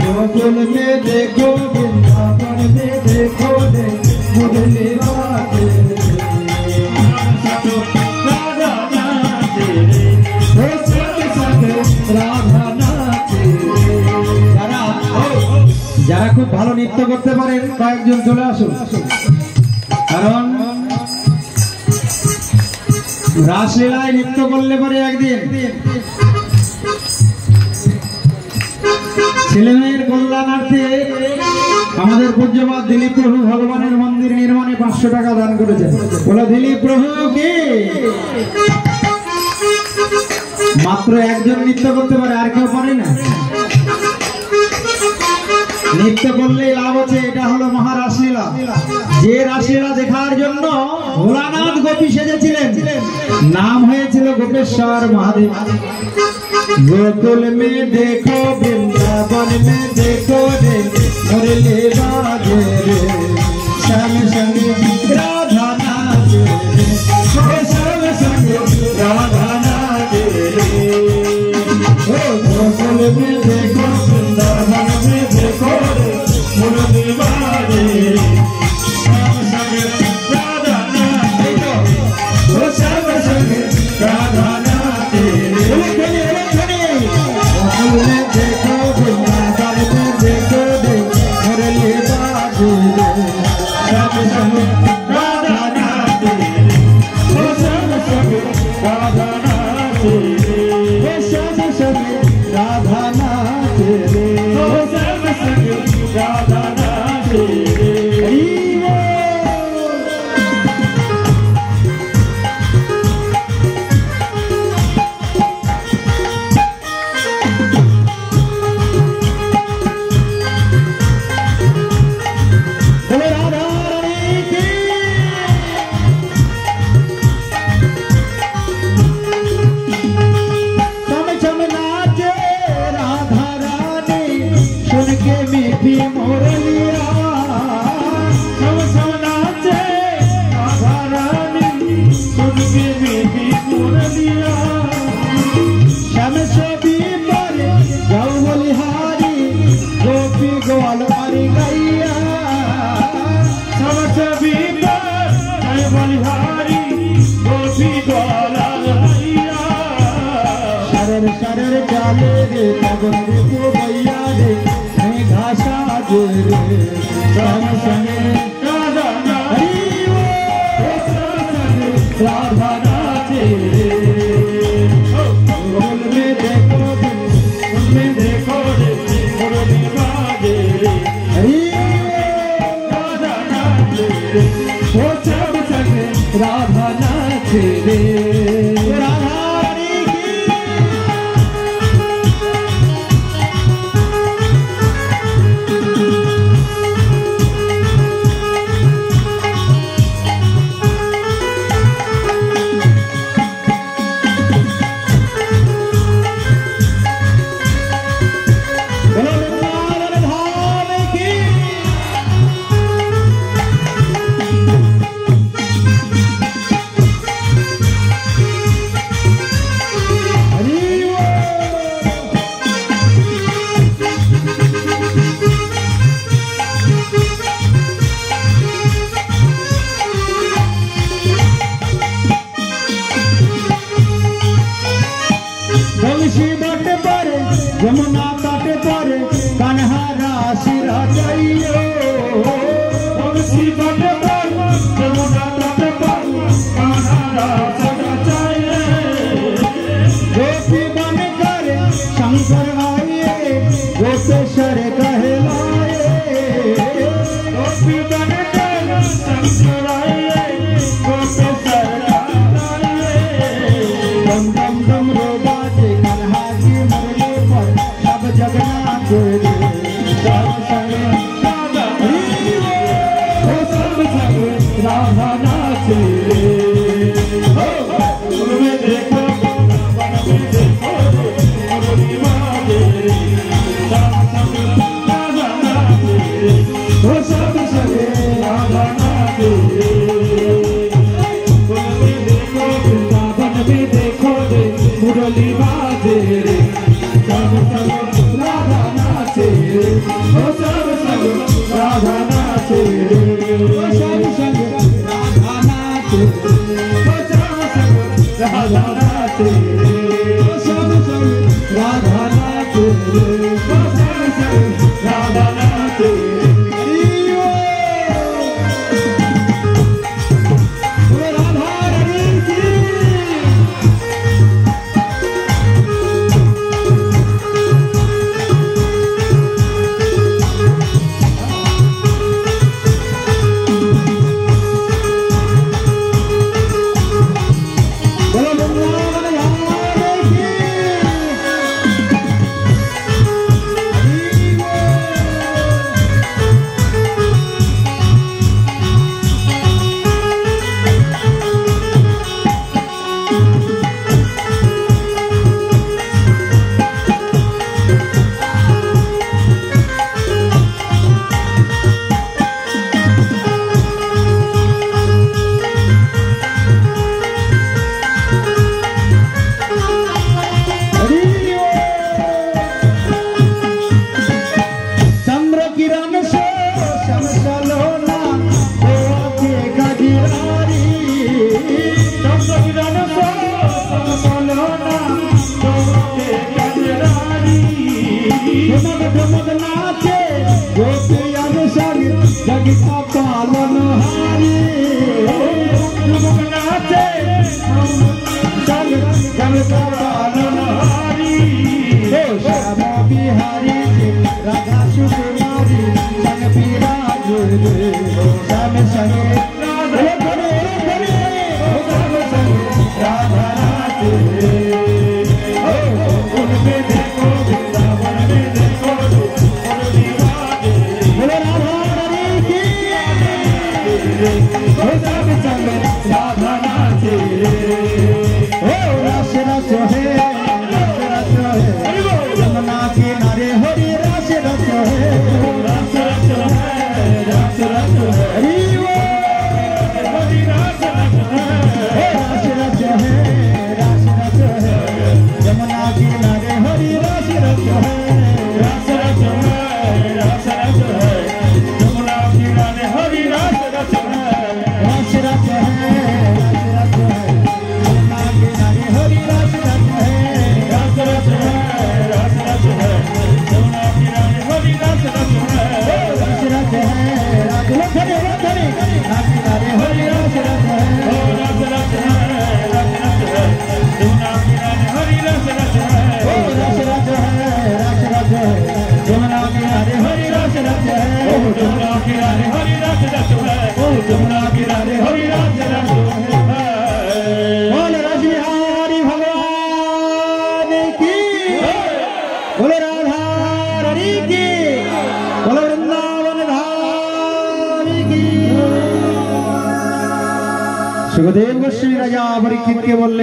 गोकुल में देखो वृंदावन में देखो रे मुरली बाजे राधा नाचे रे संग संग राधा नाचे। যারা খুব ভালো নৃত্য করতে পারেন কয়েকজন চলে আসুন, কারণ রাসলীলায় নৃত্য করলে পরে একদিন ছেলেমেয়ের কল্যাণার্থে আমাদের পূজ্যপাদ দিলীপ প্রভু ভগবানের মন্দির নির্মাণে 500 টাকা দান করেছেন। বলো দিলীপ প্রভু কি। মাত্র একজন নৃত্য করতে পারে, আর কেউ পারে না। নৃত্য করলেই লাভ আছে, এটা হলো মহারাসলীলা। যে রাসলীলা দেখার জন্য ভোলানাথ গোপী সেজেছিলেন, নাম হয়েছিল গোপেশ্বর মহাদেব। गोकुल में देखो वृंदावन में देखो रे मुरली बाजे रे श्याम संग राधा नाचे रे श्याम संग राधा नाचे रे। गोकुल में देखो वृंदावन में देखो रे मुरली बाजे रे श्याम संग राधा नाचे रे श्याम संग राधा नाचे रे। देखो वृंदावन में देखो रे मुरली बाजे रे श्याम संग राधा नाचे रे श्याम संग राधा नाचे रे श्याम संग राधा नाचे रे श्याम संग राधा नाचे रे। शरर जाले रे पवन को भैया रे मैं घासा जे रे श्याम संग राधा नाचे राधा नाचे रे। गोकुल में देखो उनमें देखो रे मुरली बाजे रे राधा नाचे रे श्याम संग राधा नाचे रे। यमुना तट पर कन्हा राशि रचाइयो तुलसी तट पर यमुना तट पर कन्हा राशि रचाइए। गोपी बन कर शंकर आइए गोपेश्वर कहलाए। गोपी बन कर शंकर आइए गोपेश्वर कहलाए। दम दम दम रो बाजे कन्हा की मुरली पर सब जगन्नाथ रे श्याम संग राधा नाचे रे। देखो गीता पालन हारी नाचे जग जग पालन हारी श्याम बिहारी राधा सुकुमारी संग विराज श्याम संगे राधा नाचे उनके देखो वृंदावन में देखो और दीवाने बोलो राधा रानी की सब संग राधा नाचे रस रस है यमुना किनारे हरि रस रस है रस रस है रस रस है हरि वो हरि रस रस है रस रस है रस रस है यमुना किनारे हरि रस रस है रस रस है रस रस है यमुना किनारे हरि रस रस है रस रस है रस रस है यमुना किनारे हरि रस रस है रस रस है रस रस है यमुना किनारे हरि रस रस है रस रस है राजलक्ष्मी रखनी किनारे हरि रस रस है रस रस है रस रस है यमुना किनारे हरि रस रस है रस रस है रस रस है यमुना किनारे हरि रस रस है यमुना किनारे हरि रस रस है यमुना किनारे हरि रस रस है बोल रसबिहारी भगवान की बोल राधा रानी की बोल वृंदावन धाम की सुखदेव श्री राजा परीक्षित के बोले